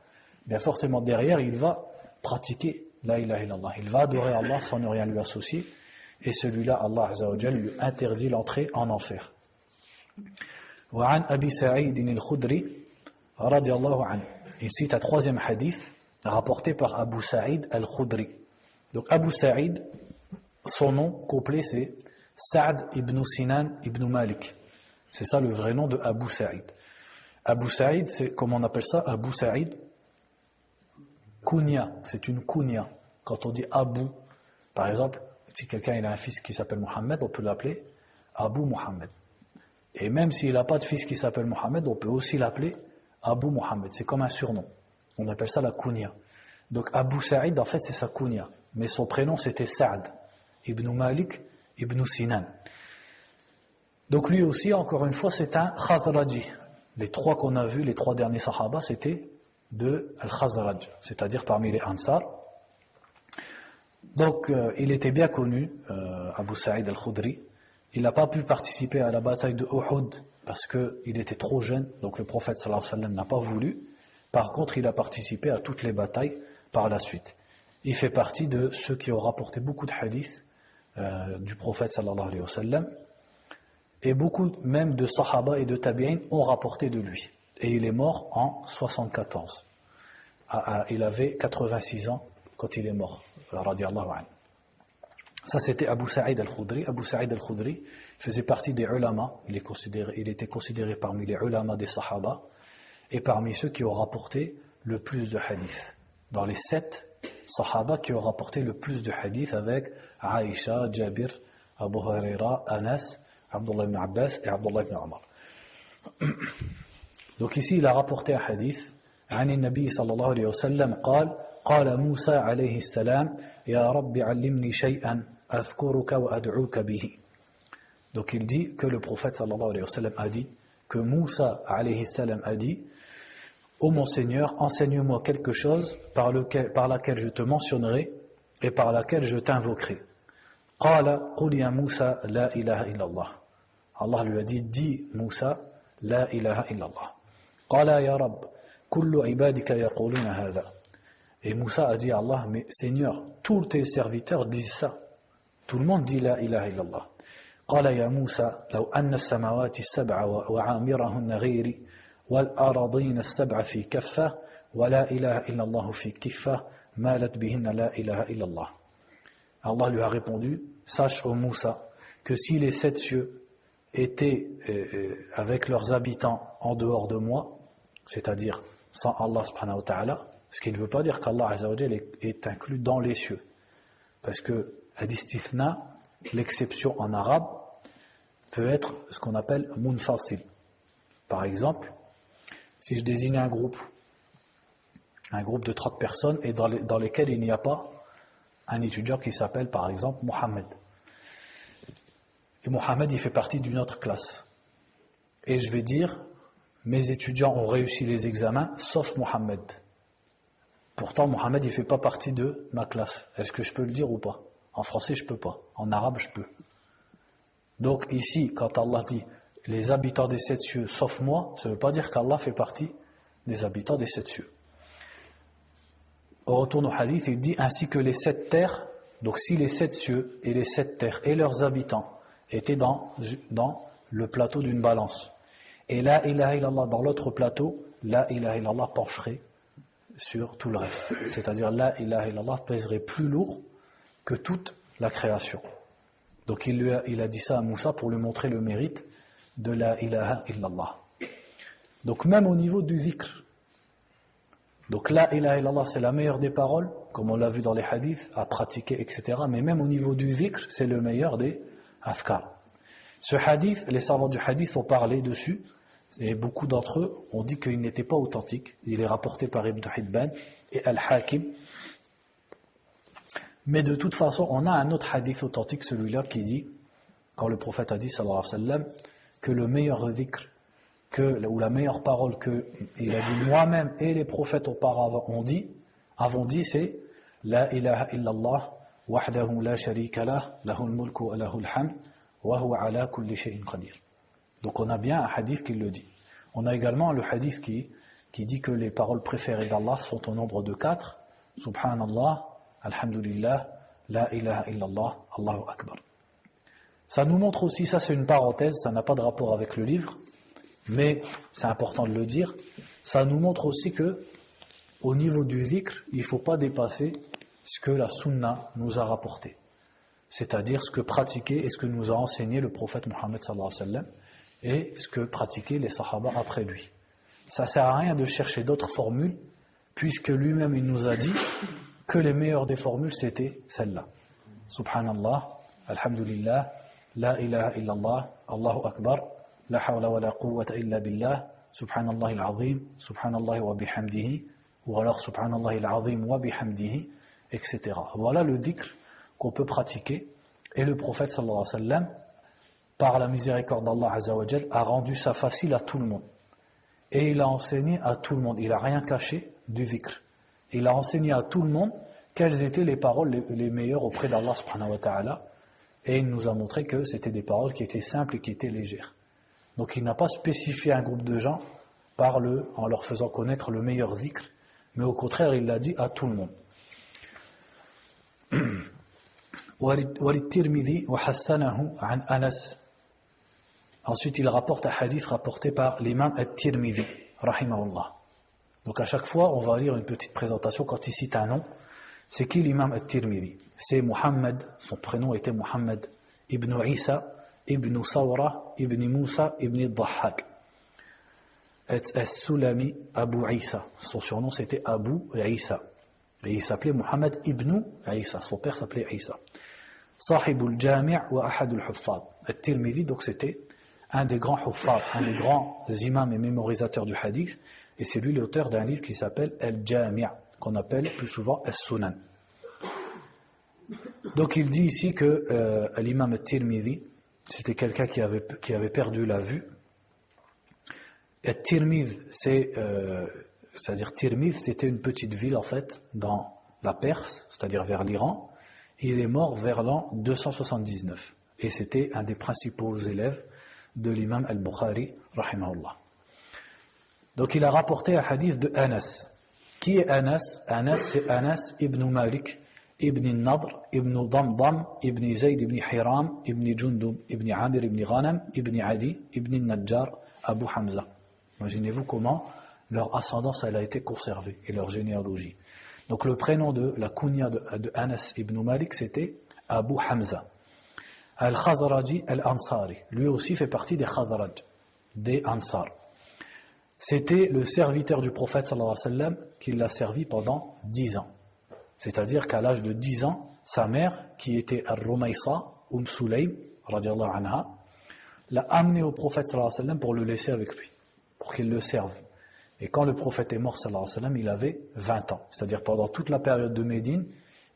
bien forcément derrière il va pratiquer la ilaha illallah. Il va adorer Allah sans ne rien lui associer. Et celui-là, Allah azza wa jalla lui interdit l'entrée en enfer. وعن أبي سعيد الخدري رضي الله عنه. Il cite un troisième hadith rapporté par Abu Sa'id al-Khudri. Donc Abu Sa'id, son nom complet c'est Sa'd ibn Sinan ibn Malik. C'est ça le vrai nom de Abu Sa'id. Abu Sa'id, c'est, comment on appelle ça? Abu Sa'id Kunya, c'est une kunya. Quand on dit Abu, par exemple, si quelqu'un il a un fils qui s'appelle Mohammed, on peut l'appeler Abu Mohammed. Et même s'il n'a pas de fils qui s'appelle Mohammed, on peut aussi l'appeler Abu Mohammed. C'est comme un surnom. On appelle ça la kunya. Donc Abu Sa'id, en fait, c'est sa kunya. Mais son prénom, c'était Sa'd, ibn Malik, ibn Sinan. Donc lui aussi, encore une fois, c'est un Khazraji. Les trois qu'on a vus, les trois derniers Sahaba, c'était de Al-Khazraj, c'est-à-dire parmi les Ansar. Donc il était bien connu, Abu Sa'id al-Khudri. Il n'a pas pu participer à la bataille de Uhud parce qu'il était trop jeune, donc le prophète sallallahu alayhi wa sallam n'a pas voulu. Par contre, il a participé à toutes les batailles par la suite. Il fait partie de ceux qui ont rapporté beaucoup de hadiths du prophète sallallahu alayhi wa sallam. Et beaucoup même de Sahaba et de Tabi'in ont rapporté de lui. Et il est mort en 74. Il avait 86 ans quand il est mort. Radiallahu anhu. Ça c'était Abu Sa'id al-Khudri. Abu Sa'id al-Khudri faisait partie des ulama. Il était considéré parmi les ulama des Sahaba et parmi ceux qui ont rapporté le plus de hadiths. Dans les 7 Sahaba qui ont rapporté le plus de hadiths avec Aïcha, Jabir, Abu Huraira, Anas, Abdullah ibn Abbas et Abdullah ibn Omar. Donc ici il a rapporté un hadith عن النبي صلى الله عليه وسلم قال موسى عليه السلام يا رب علمني شيئا أذكرك وأدعوك به. Donc il dit que le prophète sallallahu alayhi wa sallam a dit, que Moussa alayhi salam a dit, ô mon Seigneur, enseigne-moi quelque chose par laquelle je te mentionnerai et par laquelle je t'invoquerai. قال قل يا موسى لا إله إلا الله. Allah lui a dit, dis Moussa, la ilaha illallah. قال يا رب كل عبادك يقولون هذا. Et Moussa a dit à Allah, mais Seigneur, tous tes serviteurs disent ça. Tout le monde dit la ilaha illallah. قال يا موسى لو أن السماوات السبع وعامرهن غيري والأراضين السبع في كفة ولا إله إلا الله في كفة مالت بهن لا إله إلا الله. Allah lui a répondu, sache ô Moussa que si les 7 cieux étaient avec leurs habitants en dehors de moi, c'est-à-dire sans Allah subhanahu wa ta'ala, ce qui ne veut pas dire qu'Allah azza wa jalla est inclus dans les cieux. Parce que al-istithna, l'exception en arabe, peut être ce qu'on appelle munfasil. Par exemple, si je désigne un groupe de 30 personnes et dans lesquelles il n'y a pas un étudiant qui s'appelle par exemple Mohamed. Et Mohamed il fait partie d'une autre classe. Et je vais dire, mes étudiants ont réussi les examens sauf Mohamed. Pourtant Mohamed il ne fait pas partie de ma classe. Est-ce que je peux le dire ou pas? En français je peux pas, en arabe je peux. Donc ici quand Allah dit les habitants des 7 cieux sauf moi, ça ne veut pas dire qu'Allah fait partie des habitants des 7 cieux. Au retour au hadith, il dit ainsi que les 7 terres, donc si les 7 cieux et les 7 terres et leurs habitants étaient dans le plateau d'une balance, et la ilaha illallah dans l'autre plateau, la ilaha illallah pencherait sur tout le reste. C'est-à-dire la ilaha illallah pèserait plus lourd que toute la création. Donc il a dit ça à Moussa pour lui montrer le mérite de la ilaha illallah. Donc même au niveau du zikr, donc la ilaha illallah c'est la meilleure des paroles, comme on l'a vu dans les hadiths, à pratiquer, etc. Mais même au niveau du zikr, c'est le meilleur des afkar. Ce hadith, les savants du hadith ont parlé dessus, et beaucoup d'entre eux ont dit qu'il n'était pas authentique. Il est rapporté par Ibn Hibban et Al-Hakim. Mais de toute façon, on a un autre hadith authentique, celui-là, qui dit, quand le prophète a dit, sallallahu alayhi wa sallam, que le meilleur zikr, ou la meilleure parole que il a dit moi-même et les prophètes auparavant avons dit, c'est la ilaha illallah wahdahu la sharika lah lahul mulku wa lahul hamd wa huwa ala kulli shay'in qadir. Donc on a bien un hadith qui le dit. On a également le hadith qui dit que les paroles préférées d'Allah sont au nombre de 4, subhanallah, alhamdulillah, la ilaha illallah, Allahu akbar. Ça nous montre aussi, ça c'est une parenthèse, ça n'a pas de rapport avec le livre, mais c'est important de le dire, ça nous montre aussi que au niveau du zikr, il ne faut pas dépasser ce que la sunna nous a rapporté, c'est-à-dire ce que pratiquait et ce que nous a enseigné le prophète Mohammed sallallahu alayhi wa sallam et ce que pratiquaient les sahaba après lui. Ça ne sert à rien de chercher d'autres formules puisque lui-même il nous a dit que les meilleures des formules c'était celle-là. Subhanallah, alhamdulillah, la ilaha illallah, Allahu akbar, la hawla wa la quwwata illa billah, subhanallah al-azim, subhanallah wa bihamdihi, ou alors subhanallah al-azim wa bihamdihi, etc. Voilà le dhikr qu'on peut pratiquer. Et le prophète sallallahu alayhi wa sallam, par la miséricorde d'Allah azza wa jal, a rendu ça facile à tout le monde. Et il a enseigné à tout le monde, il n'a rien caché du dhikr. Il a enseigné à tout le monde quelles étaient les paroles les meilleures auprès d'Allah subhanahu wa ta'ala. Et il nous a montré que c'était des paroles qui étaient simples et qui étaient légères. Donc il n'a pas spécifié un groupe de gens en leur faisant connaître le meilleur dhikr, mais au contraire il l'a dit à tout le monde. وَلِلتِّرْمِذِي وَحَسَّنَهُ عَنْ أَنَسٍ. Ensuite il rapporte un hadith rapporté par l'imam At-Tirmidhi rahimahullah. Donc à chaque fois on va lire une petite présentation quand il cite un nom. C'est qui l'imam At-Tirmidhi? C'est Muhammad, son prénom était Muhammad ibn Isa ibn Sawra ibn Musa ibn Dhahhak As-Sulami Abu Isa. Son surnom c'était Abu Isa. Et il s'appelait Muhammad ibn Isa. Son père s'appelait Isa. Sahibul Jami' wa Ahadul Huffaz. At-Tirmidhi, donc c'était un des grands huffaz, un des grands imams et mémorisateurs du hadith. Et c'est lui l'auteur d'un livre qui s'appelle Al-Jami', qu'on appelle plus souvent As-Sunan. Donc il dit ici que l'imam At-Tirmidhi, c'était quelqu'un qui avait perdu la vue. At-Tirmidh, c'est-à-dire Tirmidh, c'était une petite ville en fait dans la Perse, c'est-à-dire vers l'Iran. Il est mort vers l'an 279 et c'était un des principaux élèves de l'imam al-Bukhari rahimahullah. Donc il a rapporté un hadith de Anas. Qui est Anas? Anas, c'est Anas ibn Malik ibn Nadr ibn Damdam ibn Zayd ibn Hiram ibn Jundum ibn Amir ibn Ghanam ibn Adi ibn Najjar Abu Hamza. Imaginez-vous comment leur ascendance elle a été conservée et leur généalogie. Donc le prénom de la kunya de Anas ibn Malik c'était Abu Hamza. Al-Khazraji al-Ansari. Lui aussi fait partie des Khazraj, des Ansar. C'était le serviteur du prophète sallallahu alayhi wa sallam qui l'a servi pendant 10 ans. C'est-à-dire qu'à l'âge de 10 ans, sa mère, qui était Ar-Rumaysa, Sulaym, radiallahu anha, l'a amené au prophète sallallahu alayhi wa sallam pour le laisser avec lui, pour qu'il le serve. Et quand le prophète est mort sallallahu alayhi wa sallam, il avait 20 ans. C'est-à-dire pendant toute la période de Médine,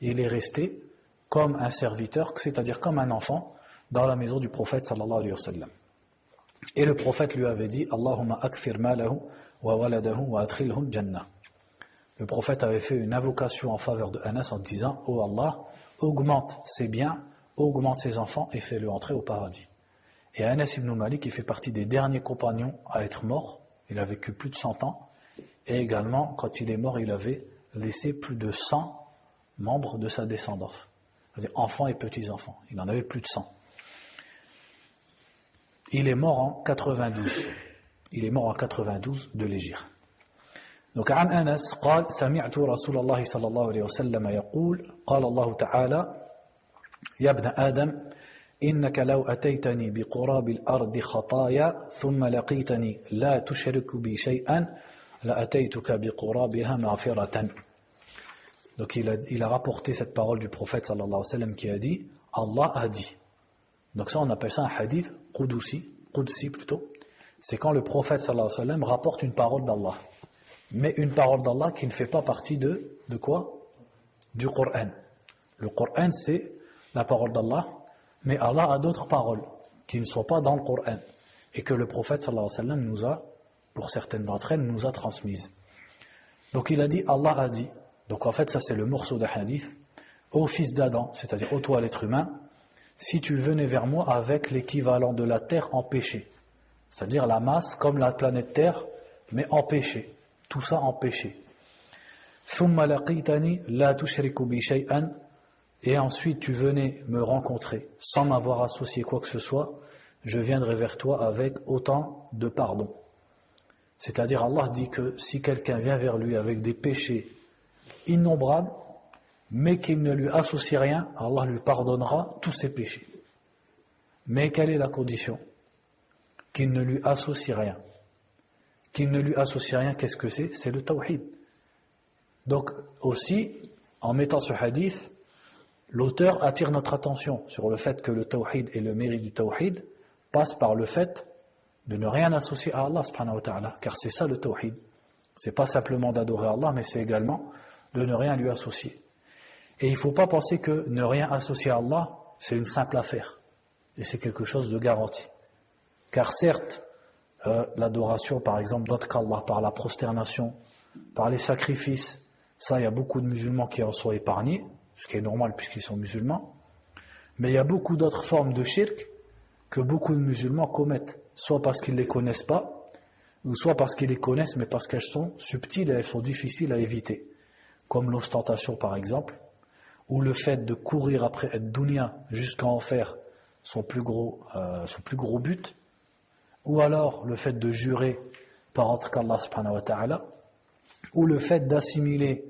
il est resté comme un serviteur, c'est-à-dire comme un enfant, dans la maison du prophète sallallahu alayhi wa sallam. Et le prophète lui avait dit Allahumma akthir malahu wa waladahu wa adkhilhu al-jannah. Le prophète avait fait une invocation en faveur de Anas en disant Oh Allah, augmente ses biens, augmente ses enfants et fais-le entrer au paradis. Et Anas ibn Malik, il fait partie des derniers compagnons à être mort. Il a vécu plus de 100 ans. Et également, quand il est mort, il avait laissé plus de 100 membres de sa descendance. C'est-à-dire enfants et petits-enfants. Il en avait plus de 100. Il est mort en 92. Il est mort en 92 de l'Hégire. Donc, عن أنس قال سمعت رسول الله صلى الله عليه وسلم يقول قال الله تعالى يا ابن آدم إنك لو أتيتني بقراب الأرض خطايا ثم لقيتني لا تشرك بي شيئا لأتيتك بقرابها مغفرة. Donc il a rapporté cette parole du prophète sallallahu alayhi wa sallam qui a dit Allah a dit. Donc ça on appelle ça un hadith qudsi plutôt. C'est quand le prophète sallallahu alayhi wa sallam rapporte une parole d'Allah. Mais une parole d'Allah qui ne fait pas partie de quoi? Du Coran. Le Coran c'est la parole d'Allah, mais Allah a d'autres paroles qui ne sont pas dans le Coran et que le prophète sallallahu alayhi wa sallam nous a, pour certaines d'entre elles, nous a transmises. Donc il a dit Allah a dit. Donc en fait ça c'est le morceau d'un hadith. Ô fils d'Adam, c'est-à-dire ô toi l'être humain, si tu venais vers moi avec l'équivalent de la terre en péché, c'est-à-dire la masse comme la planète Terre, mais en péché, tout ça en péché. Et ensuite tu venais me rencontrer sans m'avoir associé quoi que ce soit, je viendrai vers toi avec autant de pardon. C'est-à-dire Allah dit que si quelqu'un vient vers lui avec des péchés innombrables, mais qu'il ne lui associe rien, Allah lui pardonnera tous ses péchés. Mais quelle est la condition? Qu'il ne lui associe rien. Qu'il ne lui associe rien, qu'est-ce que c'est? C'est le tawhid. Donc aussi, en mettant ce hadith, l'auteur attire notre attention sur le fait que le tawhid et le mérite du tawhid passent par le fait de ne rien associer à Allah subhanahu wa ta'ala, car c'est ça le tawhid. C'est pas simplement d'adorer Allah, mais c'est également de ne rien lui associer. Et il ne faut pas penser que ne rien associer à Allah, c'est une simple affaire. Et c'est quelque chose de garanti. Car certes, l'adoration, par exemple, d'autres qu'Allah, par la prosternation, par les sacrifices, ça, il y a beaucoup de musulmans qui en sont épargnés, ce qui est normal puisqu'ils sont musulmans. Mais il y a beaucoup d'autres formes de shirk que beaucoup de musulmans commettent, soit parce qu'ils ne les connaissent pas, ou soit parce qu'ils les connaissent, mais parce qu'elles sont subtiles et elles sont difficiles à éviter. Comme l'ostentation, par exemple, ou le fait de courir après ad-dunya jusqu'à en faire son plus gros but, ou alors le fait de jurer par autre qu'Allah subhanahu wa ta'ala, ou le fait d'assimiler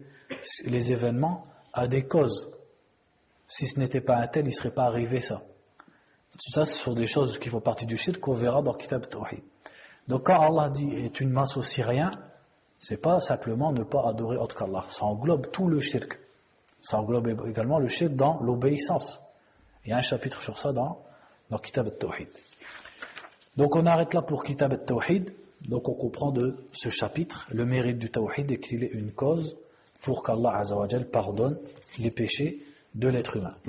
les événements à des causes. Si ce n'était pas un tel, il ne serait pas arrivé ça. Tout ça, ce sont des choses qui font partie du shirk qu'on verra dans Kitab Tawhid. Donc quand Allah dit « et tu ne m'associes rien », c'est pas simplement ne pas adorer autre qu'Allah. Ça englobe tout le shirk. Ça englobe également le shirk dans l'obéissance. Il y a un chapitre sur ça dans Kitab al-Tawhid. Donc on arrête là pour Kitab al-Tawhid. Donc on comprend de ce chapitre le mérite du Tawhid et qu'il est une cause pour qu'Allah Azza wa Jal pardonne les péchés de l'être humain.